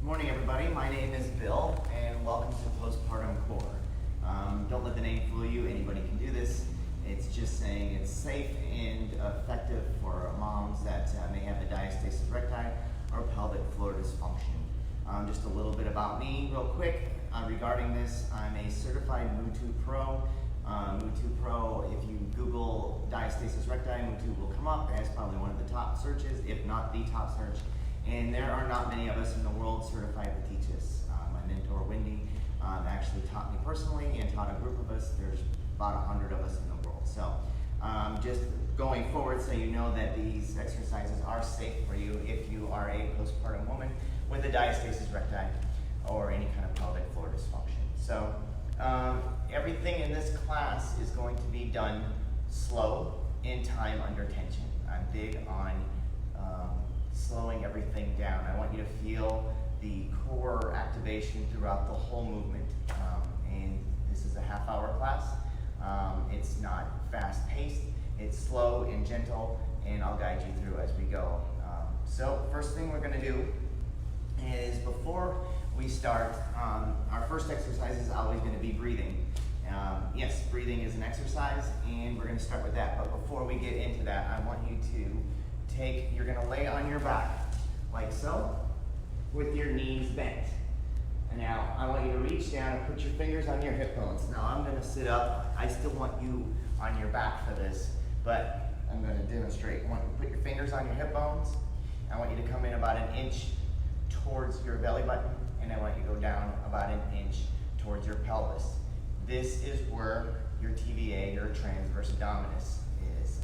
Good morning, everybody. My name is Bill, and welcome to Postpartum Core. Don't let the name fool you. Anybody can do this. It's just saying it's safe and effective for moms that may have a diastasis recti or pelvic floor dysfunction. Just a little bit about me real quick regarding this. I'm a certified MUTU Pro. MUTU Pro, if you Google diastasis recti, MUTU will come up as probably one of the top searches, if not the top search. And there are not many of us in the world certified to teach this. My mentor, Wendy, actually taught me personally and taught a group of us. There's about 100 of us in the world. So just going forward, so you know that these exercises are safe for you if you are a postpartum woman with a diastasis recti or any kind of pelvic floor dysfunction. So everything in this class is going to be done slow in time under tension. I'm big on slowing everything down. I want you to feel the core activation throughout the whole movement. And this is a half-hour class. It's not fast-paced. It's slow and gentle, and I'll guide you through as we go. So first thing we're going to do is, before we start, our first exercise is always going to be breathing. Yes, breathing is an exercise, and we're going to start with that. But before we get into that, I want you to you're going to lay on your back like so, with your knees bent. And now I want you to reach down and put your fingers on your hip bones. Now I'm going to sit up. I still want you on your back for this, but I'm going to demonstrate. I want you to put your fingers on your hip bones. I want you to come in about an inch towards your belly button, and I want you to go down about an inch towards your pelvis. This is where your TVA, your transverse abdominis, is.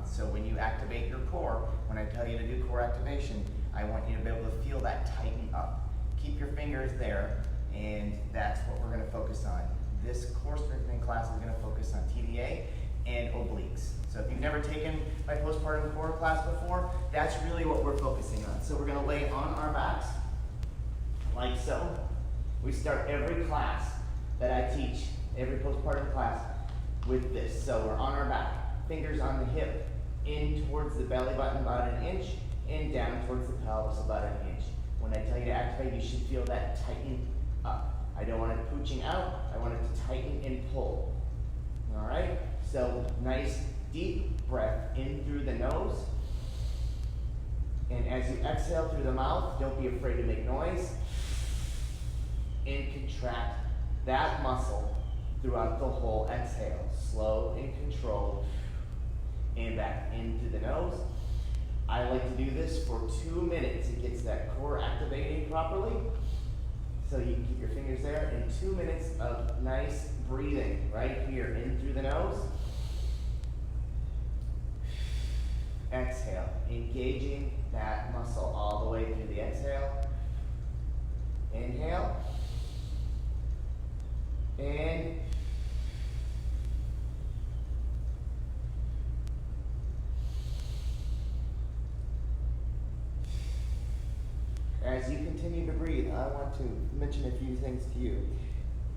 So when you activate your core, when I tell you to do core activation, I want you to be able to feel that tighten up. Keep your fingers there, and that's what we're going to focus on. This core strengthening class is going to focus on TVA and obliques. So if you've never taken my postpartum core class before, that's really what we're focusing on. So we're going to lay on our backs like so. We start every class that I teach, every postpartum class, with this. So we're on our back. Fingers on the hip, in towards the belly button about an inch, and down towards the pelvis about an inch. When I tell you to activate, you should feel that tighten up. I don't want it pooching out. I want it to tighten and pull. All right? So nice deep breath in through the nose. And as you exhale through the mouth, don't be afraid to make noise. And contract that muscle throughout the whole exhale. Slow and controlled. And back in through the nose. I like to do this for 2 minutes. It gets that core activating properly. So you can keep your fingers there. And 2 minutes of nice breathing right here in through the nose. Exhale, engaging that muscle all the way through the exhale. Inhale. And as you continue to breathe, I want to mention a few things to you.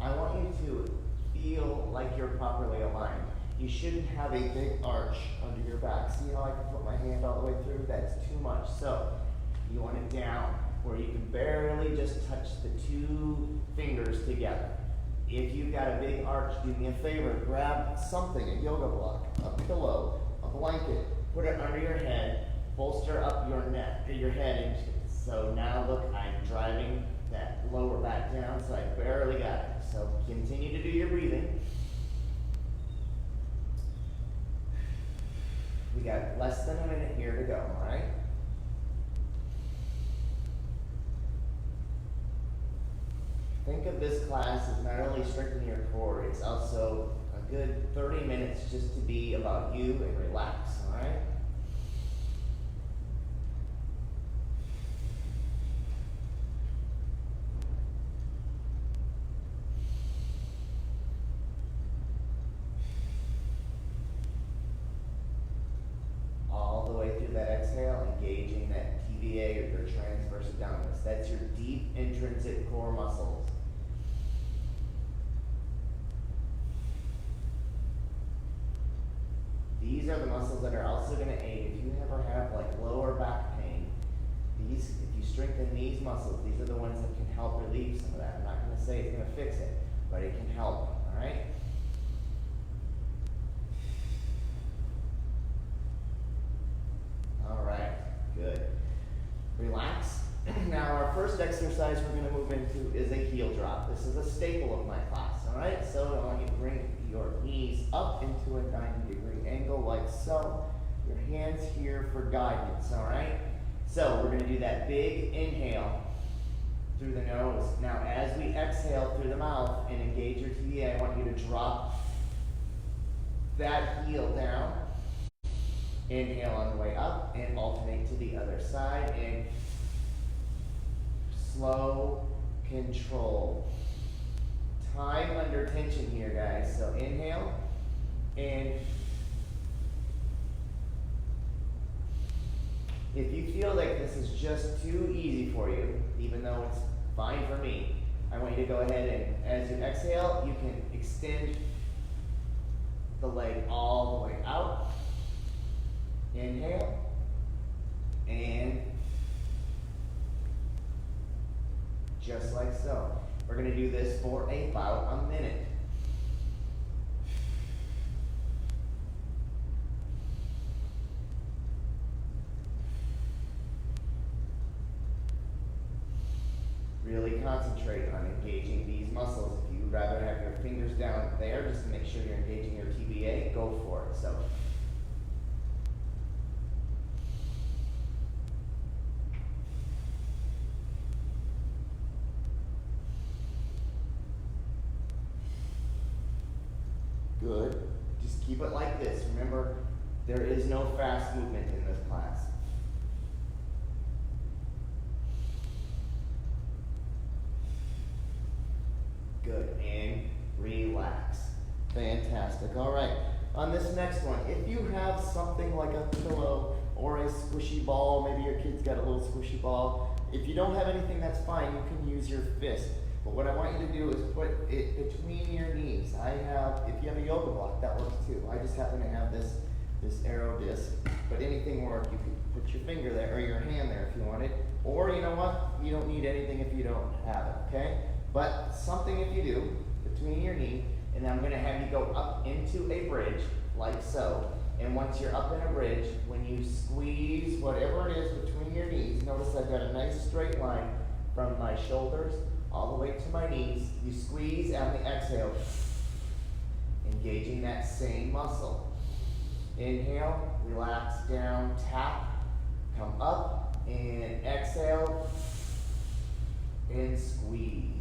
I want you to feel like you're properly aligned. You shouldn't have a big arch under your back. See how I can put my hand all the way through? That's too much. So you want it down where you can barely just touch the two fingers together. If you've got a big arch, do me a favor. Grab something, a yoga block, a pillow, a blanket. Put it under your head. Bolster up your neck, your head into it. So now look, I'm driving that lower back down, so I barely got it. So continue to do your breathing. We got less than a minute here to go, all right? Think of this class as not only strengthening your core, it's also a good 30 minutes just to be about you and relax, all right? Engaging that TVA or your transverse abdominis. That's your deep intrinsic core muscles. These are the muscles that are also going to aid if you ever have like lower back pain. These, if you strengthen these muscles. These are the ones that can help relieve some of that. I'm not going to say it's going to fix it, but it can help, all right? All right, good. Relax. Now our first exercise we're going to move into is a heel drop. This is a staple of my class, all right? So I want you to bring your knees up into a 90-degree angle like so. Your hands here for guidance, all right? So we're going to do that big inhale through the nose. Now as we exhale through the mouth and engage your TVA, I want you to drop that heel down. Inhale on the way up and alternate to the other side. And slow control. Time under tension here, guys. So inhale and if you feel like this is just too easy for you, even though it's fine for me, I want you to go ahead and as you exhale, you can extend the leg all the way out. Inhale and just like so. We're going to do this for about a minute. Really concentrate on engaging these muscles. If you'd rather have your fingers down there just to make sure you're engaging your TBA, go for it. So good. Just keep it like this. Remember, there is no fast movement in this class. Good. And relax. Fantastic. All right. On this next one, if you have something like a pillow or a squishy ball, maybe your kid's got a little squishy ball. If you don't have anything, that's fine. You can use your fist. But what I want you to do is put it between your knees. If you have a yoga block, that works too. I just happen to have this arrow disc, but anything works. You can put your finger there or your hand there if you want it. Or you know what? You don't need anything if you don't have it, okay? But something if you do, between your knee, and I'm gonna have you go up into a bridge, like so. And once you're up in a bridge, when you squeeze whatever it is between your knees, notice I've got a nice straight line from my shoulders all the way to my knees. You squeeze on the exhale, engaging that same muscle. Inhale, relax down, tap, come up, and exhale, and squeeze.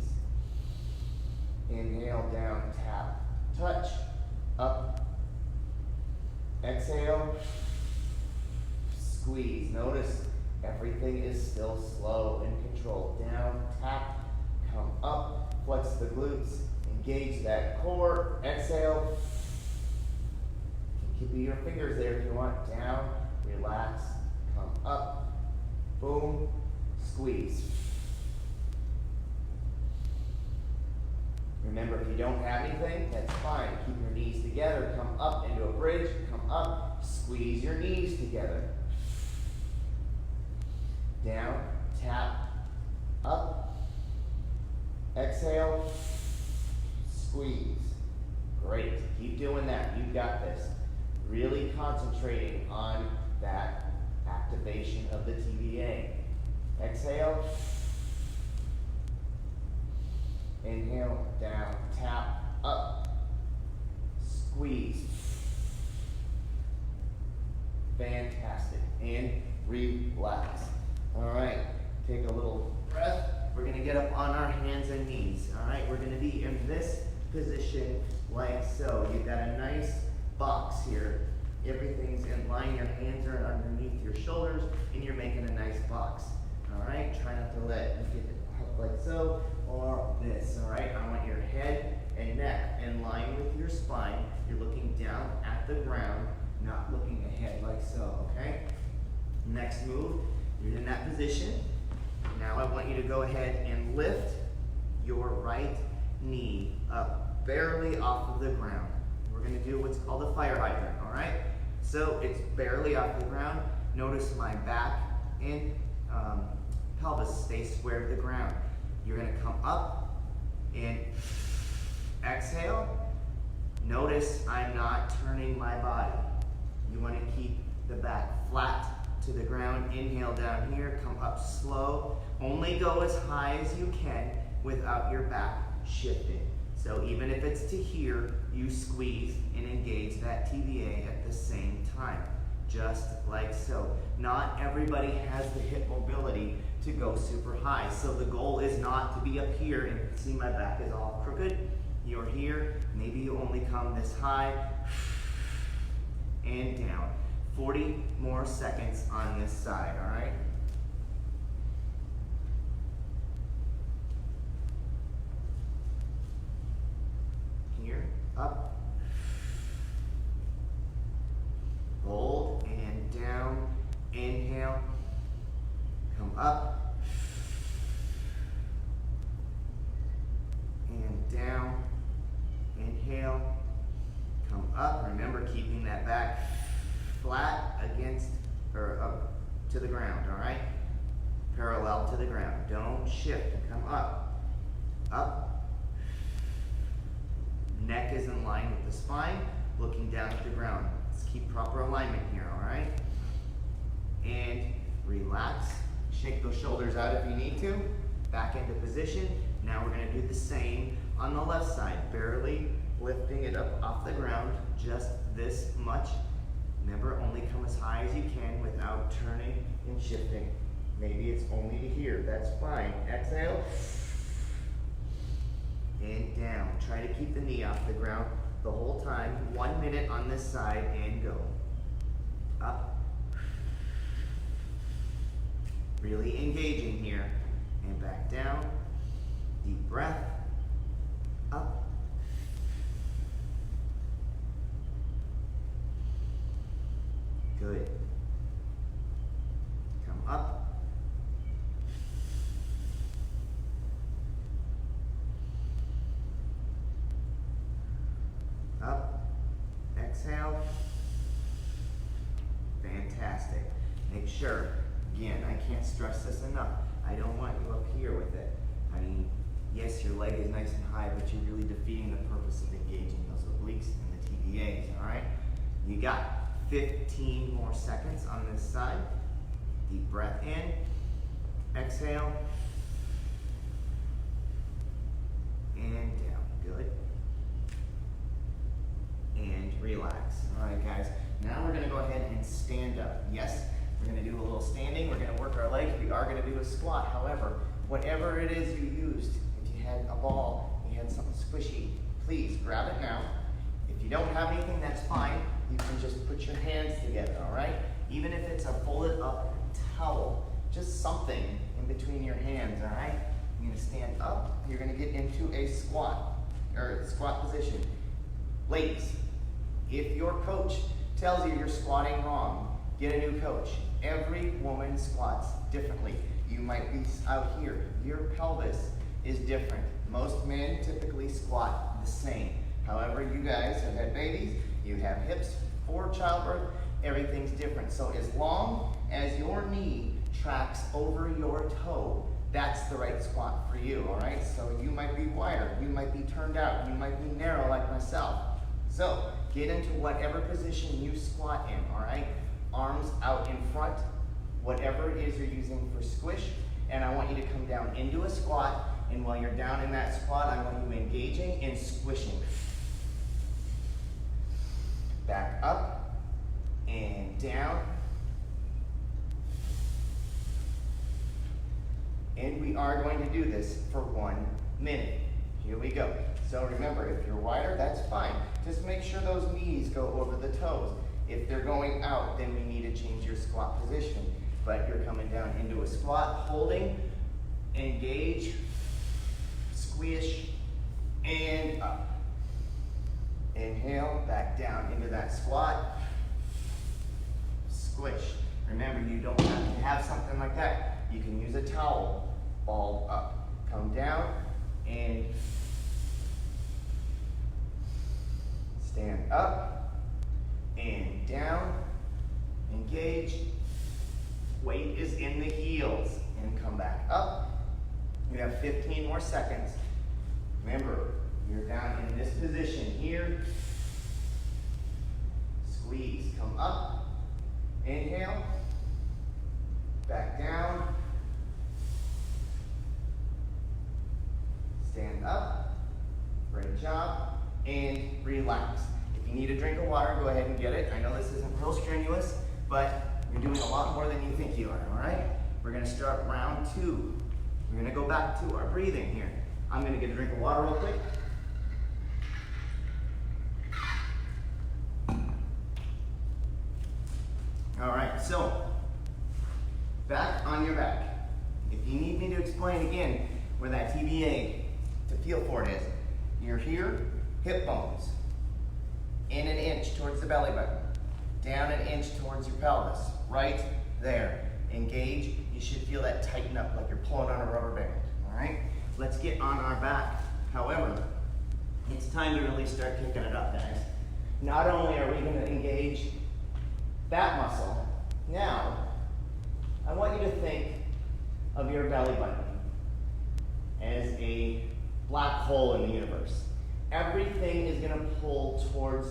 Inhale, down, tap, touch, up, exhale, squeeze. Notice everything is still slow and controlled. Down, tap, come up, flex the glutes, engage that core, exhale. You can keep your fingers there if you want. Down, relax, come up, boom, squeeze. Remember, if you don't have anything, that's fine. Keep your knees together, come up into a bridge, come up, squeeze your knees together. Down, tap, up, exhale, squeeze. Great, keep doing that, you've got this. Really concentrating on that activation of the TVA. Exhale. Inhale, down, tap, up, squeeze. Fantastic. And relax. All right, take a little breath. We're gonna get up on our hands and knees. All right, we're gonna be in this position like so. You've got a nice box here. Everything's in line. Your hands are underneath your shoulders, and you're making a nice box. All right, try not to let it get up like so. Or this, all right? I want your head and neck in line with your spine. You're looking down at the ground, not looking ahead like so, okay? Next move, you're in that position. Now I want you to go ahead and lift your right knee up barely off of the ground. We're gonna do what's called a fire hydrant, all right? So it's barely off the ground. Notice my back and pelvis stays square to the ground. You're gonna come up and exhale. Notice I'm not turning my body. You wanna keep the back flat to the ground. Inhale down here, come up slow. Only go as high as you can without your back shifting. So even if it's to here, you squeeze and engage that TVA at the same time, just like so. Not everybody has the hip mobility to go super high. So the goal is not to be up here and see my back is all crooked. You're here, maybe you only come this high and down. 40 more seconds on this side, all right? Here, up, hold, and down, inhale, come up, and down, inhale, come up. Remember, keeping that back flat against, or up to the ground, all right? Parallel to the ground. Don't shift, come up, up. Neck is in line with the spine, looking down at the ground. Let's keep proper alignment here, all right? And relax. Shake those shoulders out if you need to. Back into position. Now we're gonna do the same on the left side. Barely lifting it up off the ground, just this much. Remember, only come as high as you can without turning and shifting. Maybe it's only to here, that's fine. Exhale. And down. Try to keep the knee off the ground the whole time. 1 minute on this side and go. Up. Really engaging here. And back down. Deep breath. Up. Good. Come up. Up. Exhale. Fantastic. Make sure, again, I can't stress this enough. I don't want you up here with it. I mean, yes, your leg is nice and high, but you're really defeating the purpose of engaging those obliques and the TVAs, all right? You got 15 more seconds on this side. Deep breath in. Exhale. And down. Good. And relax. All right, guys. Now we're going to go ahead and stand up. Yes, we're going to do a little standing. We're going to work our legs. We are going to do a squat. However, whatever it is you used, if you had a ball, you had something squishy, please grab it now. If you don't have anything, that's fine. You can just put your hands together, all right? Even if it's a folded up towel, just something in between your hands, all right? You're gonna stand up. You're gonna get into a squat, or squat position. Ladies, if your coach tells you you're squatting wrong, get a new coach. Every woman squats differently. You might be out here. Your pelvis is different. Most men typically squat the same. However, you guys have had babies, you have hips for childbirth, everything's different. So as long as your knee tracks over your toe, that's the right squat for you, all right? So you might be wider, you might be turned out, you might be narrow like myself. So get into whatever position you squat in, all right? Arms out in front, whatever it is you're using for squish, and I want you to come down into a squat, and while you're down in that squat, I want you engaging and squishing. Back up and down. And we are going to do this for 1 minute. Here we go. So remember, if you're wider, that's fine. Just make sure those knees go over the toes. If they're going out, then we need to change your squat position. But you're coming down into a squat, holding, engage, squish, and up. Inhale, back down into that squat. Squish. Remember, you don't have to have something like that. You can use a towel, balled up. Come down and stand up and down. Engage. Weight is in the heels. and come back up. You have 15 more seconds. Remember, you're down in this position here. Squeeze, come up, inhale, back down, stand up, great job, and relax. If you need a drink of water, go ahead and get it. I know this isn't real strenuous, but you're doing a lot more than you think you are, all right? We're gonna start round 2. We're gonna go back to our breathing here. I'm gonna get a drink of water real quick. All right, so back on your back. If you need me to explain again where that TBA to feel for it is, you're here, hip bones, in an inch towards the belly button, down an inch towards your pelvis, right there. Engage, you should feel that tighten up like you're pulling on a rubber band, all right? Let's get on our back. However, it's time to really start kicking it up, guys. Not only are we gonna engage that muscle, now, I want you to think of your belly button as a black hole in the universe. Everything is gonna pull towards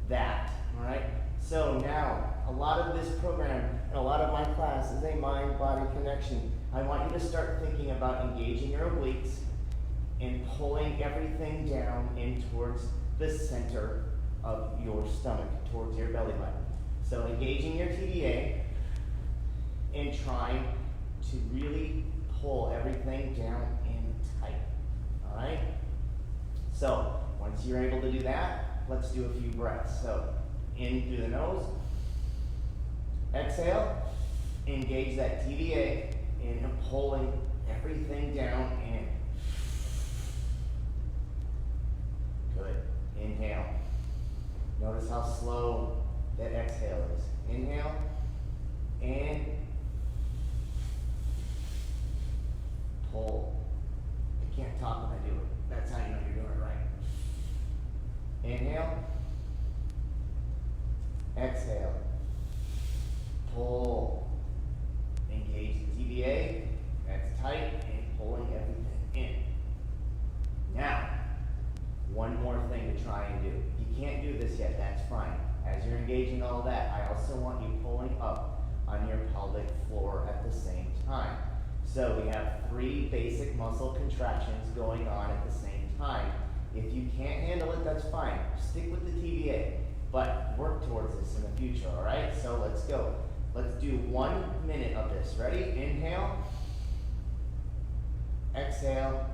that, all right? So now, a lot of this program and a lot of my class is a mind-body connection. I want you to start thinking about engaging your obliques and pulling everything down in towards the center of your stomach, towards your belly button. So engaging your TBA and trying to really pull everything down in tight, all right? So once you're able to do that, let's do a few breaths. So in through the nose, exhale, engage that TBA and pulling everything down in. Good, inhale. Notice how slow that exhale is. Inhale, and pull. I can't talk when I do it. That's how you know you're doing it right. Inhale, exhale, pull. Engage the TBA, that's tight, and pulling everything in. Now, one more thing to try and do. If you can't do this yet, that's fine. As you're engaging all that, I also want you pulling up on your pelvic floor at the same time. So we have 3 basic muscle contractions going on at the same time. If you can't handle it, that's fine. Stick with the TBA, but work towards this in the future, all right? So let's go. Let's do 1 minute of this. Ready? Inhale, exhale,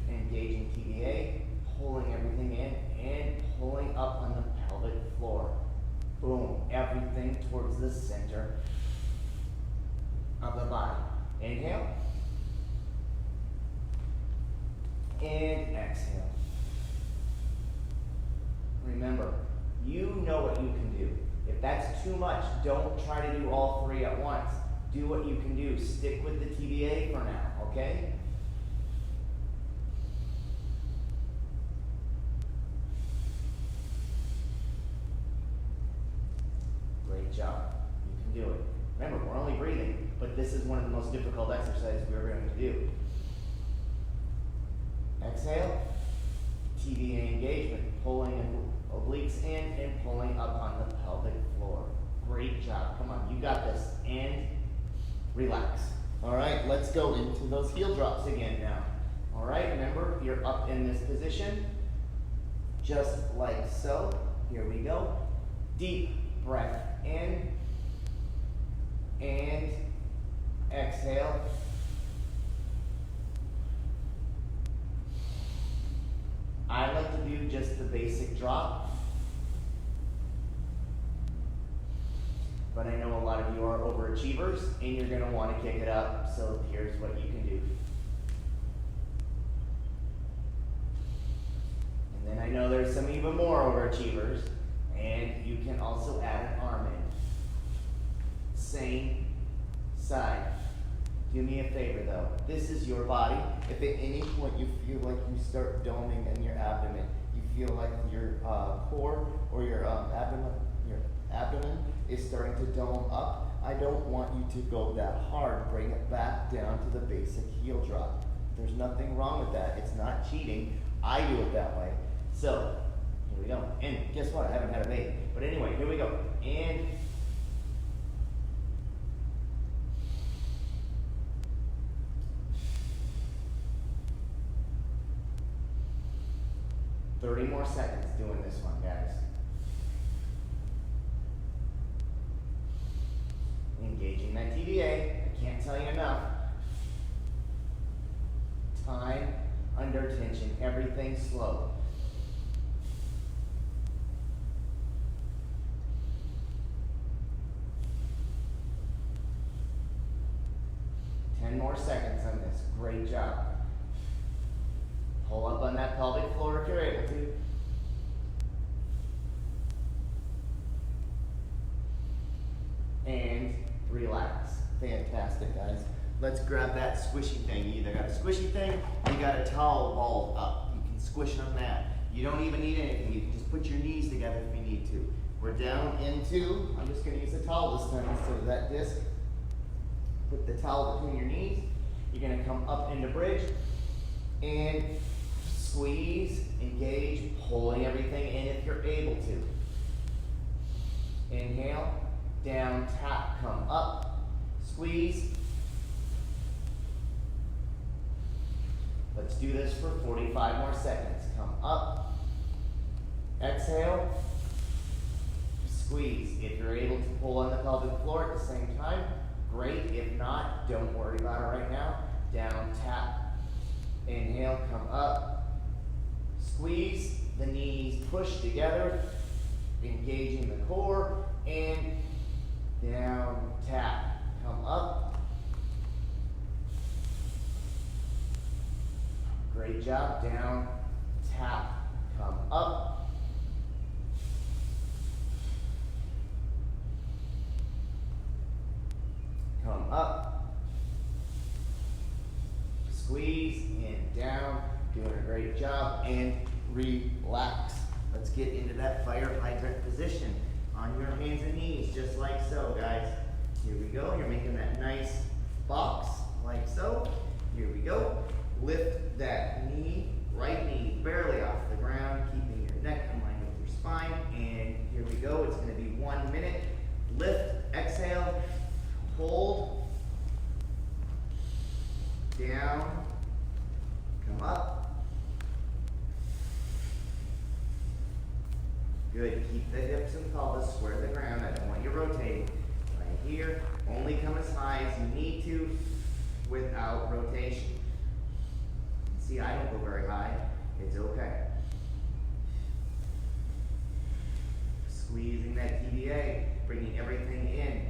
engaging TBA, pulling everything in, and pulling up on the pelvic floor. Boom, everything towards the center of the body. Inhale, and exhale. Remember, you know what you can do. If that's too much, don't try to do all 3 at once. Do what you can do. Stick with the TBA for now, okay? Great job. You can do it. Remember, we're only breathing, but this is one of the most difficult exercises we're going to do. Exhale, TBA engagement, pulling obliques in and pulling up on the pelvic floor. Great job. Come on, you got this. And relax. All right, let's go into those heel drops again now. All right, remember, you're up in this position, just like so. Here we go. Deep breath in and exhale. I like to do just the basic drop, but I know a lot of you are overachievers and you're going to want to kick it up, so here's what you can do. And then I know there's some even more overachievers, and you can also add an arm in. Same side. Do me a favor though, this is your body. If at any point you feel like you start doming in your abdomen, you feel like your core or your abdomen is starting to dome up, I don't want you to go that hard. Bring it back down to the basic heel drop. There's nothing wrong with that. It's not cheating. I do it that way. So, here we go. And guess what? I haven't had a baby. But anyway, here we go. And 30 more seconds doing this one, guys. Engaging that TBA. I can't tell you enough. Time, under tension, everything slow. More seconds on this. Great job. Pull up on that pelvic floor if you're able to. And relax. Fantastic, guys. Let's grab that squishy thing. You either got a squishy thing or you got a towel balled up. You can squish on that. You don't even need anything. You can just put your knees together if you need to. We're down into, I'm just going to use a towel this time instead of that disc. Put the towel between your knees. You're going to come up into bridge and squeeze, engage, pulling everything in if you're able to. Inhale, down, tap, come up, squeeze. Let's do this for 45 more seconds. Come up, exhale, squeeze. If you're able to pull on the pelvic floor at the same time, great. If not, don't worry about it right now. Down, tap, inhale, come up, squeeze, the knees push together, engaging the core, and down, tap, come up. Great job. Down, tap, come up. Come up. Squeeze and down. Doing a great job. And relax. Let's get into that fire hydrant position. On your hands and knees, just like so, guys. Here we go. You're making that nice box, like so. Here we go. Lift that knee, right knee, barely off the ground, keeping your neck in line with your spine. And here we go. It's going to be 1 minute. Lift, exhale, hold, down, come up. Good. Keep the hips and pelvis square to the ground. I don't want you rotating. Right here. Only come as high as you need to without rotation. See, I don't go very high. It's okay. Squeezing that TBA, bringing everything in.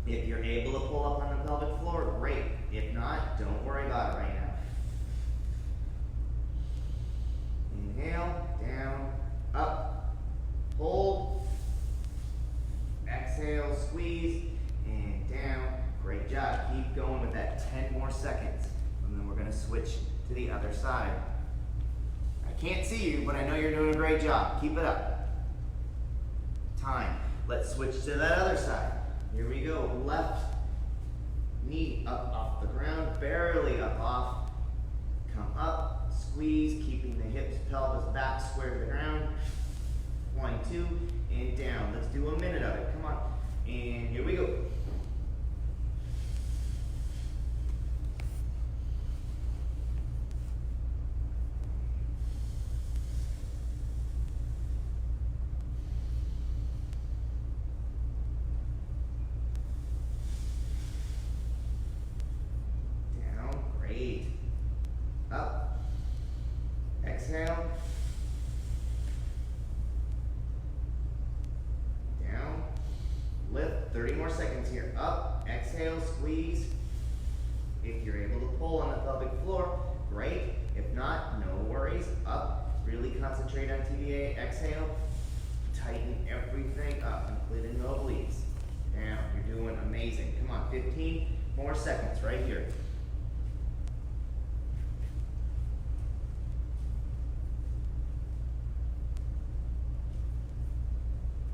If you're able to pull up on the pelvic floor, great. If not, don't worry about it right now. Inhale, down, up, hold, exhale, squeeze, and down. Great job. Keep going with that 10 more seconds. And then we're going to switch to the other side. I can't see you, but I know you're doing a great job. Keep it up. Time. Let's switch to that other side. Here we go. Left knee up off the ground, barely up off. Come up, squeeze, keeping the hips, pelvis back square to the ground. 1, 2, and down. Let's do a minute of it. Come on. And here we go. Up, exhale, down, lift, 30 more seconds here. Up, exhale, squeeze. If you're able to pull on the pelvic floor, great. If not, no worries. Up, really concentrate on TBA. Exhale, tighten everything up, including the obliques. Down, you're doing amazing. Come on, 15 more seconds right here.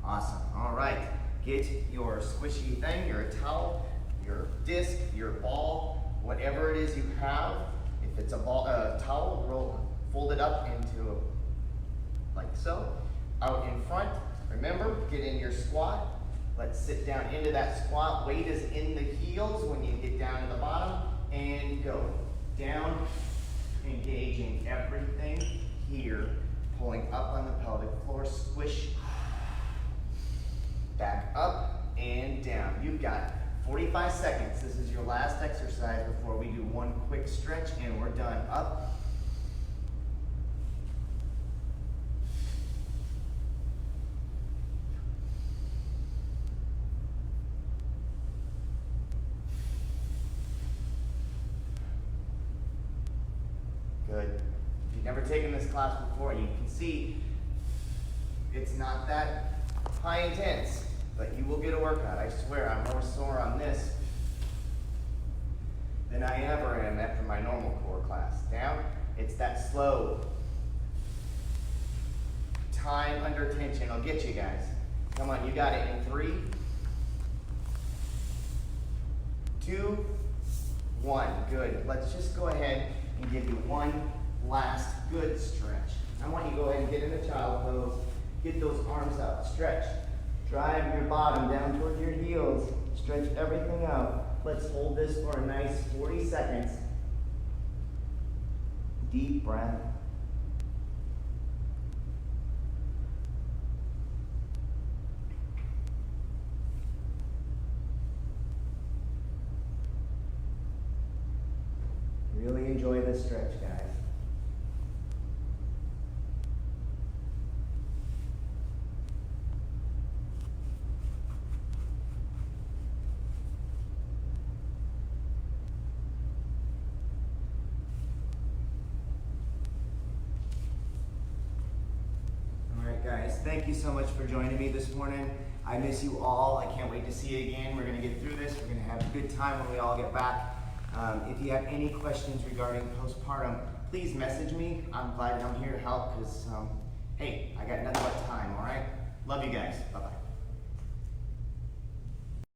Awesome. All right. Get your squishy thing, your towel, your disc, your ball, whatever it is you have. If it's a towel, fold it up into like so. Out in front, remember, get in your squat. Let's sit down into that squat. Weight is in the heels when you get down to the bottom, and go. Down, engaging everything here, pulling up on the pelvic floor, squish, back up and down. You've got 45 seconds. This is your last exercise before we do one quick stretch and we're done. Up. Good. If you've never taken this class before, you can see it's not that high intense, but you will get a workout. I swear I'm more sore on this than I ever am after my normal core class. Down, it's that slow time under tension. I'll get you guys. Come on, you got it in 3, 2, 1. Good. Let's just go ahead and give you one last good stretch. I want you to go ahead and get in a child pose. Get those arms out. Stretch. Drive your bottom down towards your heels. Stretch everything out. Let's hold this for a nice 40 seconds. Deep breath. Really enjoy this stretch, guys. Guys, thank you so much for joining me this morning. I miss you all. I can't wait to see you again. We're going to get through this. We're going to have a good time when we all get back. If you have any questions regarding postpartum, please message me. I'm glad I'm here to help because, hey, I got nothing but time, all right? Love you guys. Bye-bye.